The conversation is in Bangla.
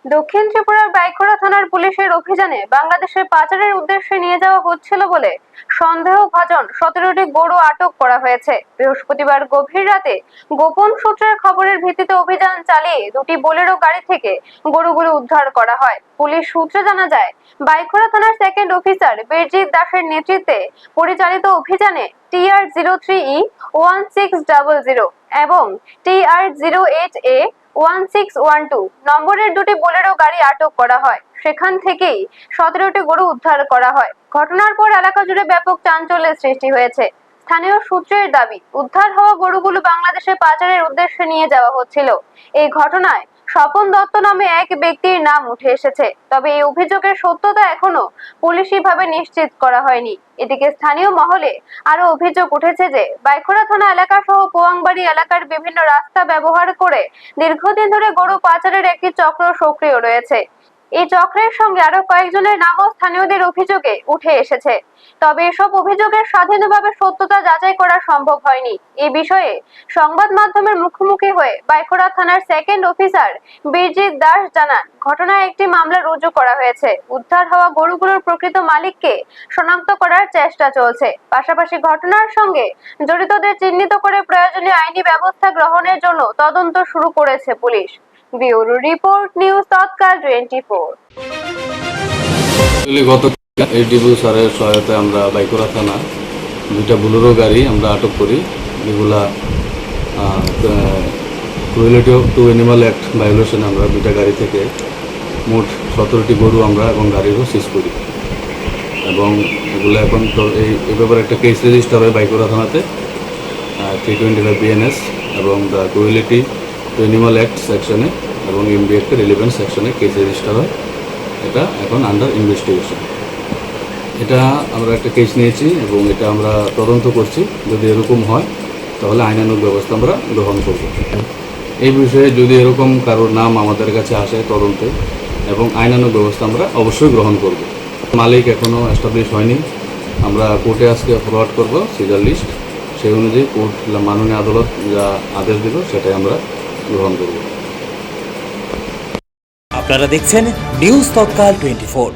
দক্ষিণ ত্রিপুরার বাইখোড়া থানার পুলিশের অভিযানে বাংলাদেশের পাচারের উদ্দেশ্যে নিয়ে যাওয়া হচ্ছিল বলে সন্দেহভাজন 17টি গরু আটক করা হয়েছে। বৃহস্পতিবার গভীর রাতে গোপন সূত্রের খবরের ভিত্তিতে অভিযান চালিয়ে দুটি বোলেরো গাড়ি থেকে গরুগুলো উদ্ধার করা হয়। পুলিশ সূত্রে জানা যায়, বাইখোড়া থানার সেকেন্ড অফিসার বীরজিৎ দাসের নেতৃত্বে পরিচালিত অভিযানে TR03E1600 এবং TR08A 1612 নম্বরের দুটি বোলেরো গাড়ি আটক করা হয়। সেখান থেকেই 17টি গরু উদ্ধার করা হয়। ঘটনার পর এলাকা জুড়ে ব্যাপক চাঞ্চল্যের সৃষ্টি হয়েছে। স্থানীয় সূত্রের দাবি, উদ্ধার হওয়া গরুগুলো বাংলাদেশে পাচারের উদ্দেশ্যে নিয়ে যাওয়া হচ্ছিল। এই ঘটনায় স্বপন দত্ত নামে এক ব্যক্তির নাম উঠে এসেছে, তবে এই অভিযোগের সত্যতা এখনো পুলিশিভাবে নিশ্চিত করা হয়নি। এদিকে স্থানীয় মহলে আরো অভিযোগ উঠেছে যে বাইখোড়া থানা এলাকা সহ পোয়াংবাড়ি এলাকার বিভিন্ন রাস্তা ব্যবহার করে দীর্ঘদিন ধরে গরু পাচারের একটি চক্র সক্রিয় রয়েছে। এই চক্রের সঙ্গে আরো কয়েকজনের নামও স্থানীয়দের অভিযোগে উঠে এসেছে। তবে এসব অভিযোগের স্বাধীনভাবে সত্যতা যাচাই করা সম্ভব হয়নি। এই বিষয়ে সংবাদ মাধ্যমের মুখোমুখি হয়ে বাইখোড়া থানার সেকেন্ড অফিসার বীরজিৎ দাস জানান, ঘটনায় একটি মামলা রুজু করা হয়েছে। উদ্ধার হওয়া গরুগুলোর প্রকৃত মালিককে শনাক্ত করার চেষ্টা চলছে। পাশাপাশি ঘটনার সঙ্গে জড়িতদের চিহ্নিত করে প্রয়োজনীয় আইনি ব্যবস্থা গ্রহণের জন্য তদন্ত শুরু করেছে পুলিশ। ব্যুরো রিপোর্ট, নিউজ তৎকাল 24। গত এডিবু স্যারের সহায়তায় আমরা বাইখোড়া থানা দুইটা বুলেরো গাড়ি আমরা আটক করি, যেগুলা ক্রুয়েলিটি টু অ্যানিমাল অ্যাক্ট ভায়োলেশনে আমরা দুইটা গাড়ি থেকে মোট 17টি গরু আমরা এবং গাড়িরও সিজ করি এবং এগুলো এখন তো এই ব্যাপারে একটা কেস রেজিস্টার হয় বাইখোড়া থানাতে 325 BNS এবং the cruelty two animal act সেকশনে এবং এমবি অ্যাক্টের 11 সেকশনে কেস রেজিস্টার হয়। এটা এখন আন্ডার ইনভেস্টিগেশন। এটা আমরা একটা কেস নিয়েছি এবং এটা আমরা তদন্ত করছি। যদি এরকম হয় তাহলে আইনানুগ ব্যবস্থা আমরা গ্রহণ করব। এই বিষয়ে যদি এরকম কারোর নাম আমাদের কাছে আসে তদন্তে এবং আইনানুগ ব্যবস্থা আমরা অবশ্যই গ্রহণ করব। মালিক এখনও এস্টাবলিশ হয়নি। আমরা কোর্টে আজকে ফরওয়ার্ড করব সিজার লিস্ট, সেই অনুযায়ী কোর্ট মাননীয় আদালত যা আদেশ দেব সেটাই আমরা গ্রহণ করব। আপনারা দেখছেন নিউজ তৎকাল 24।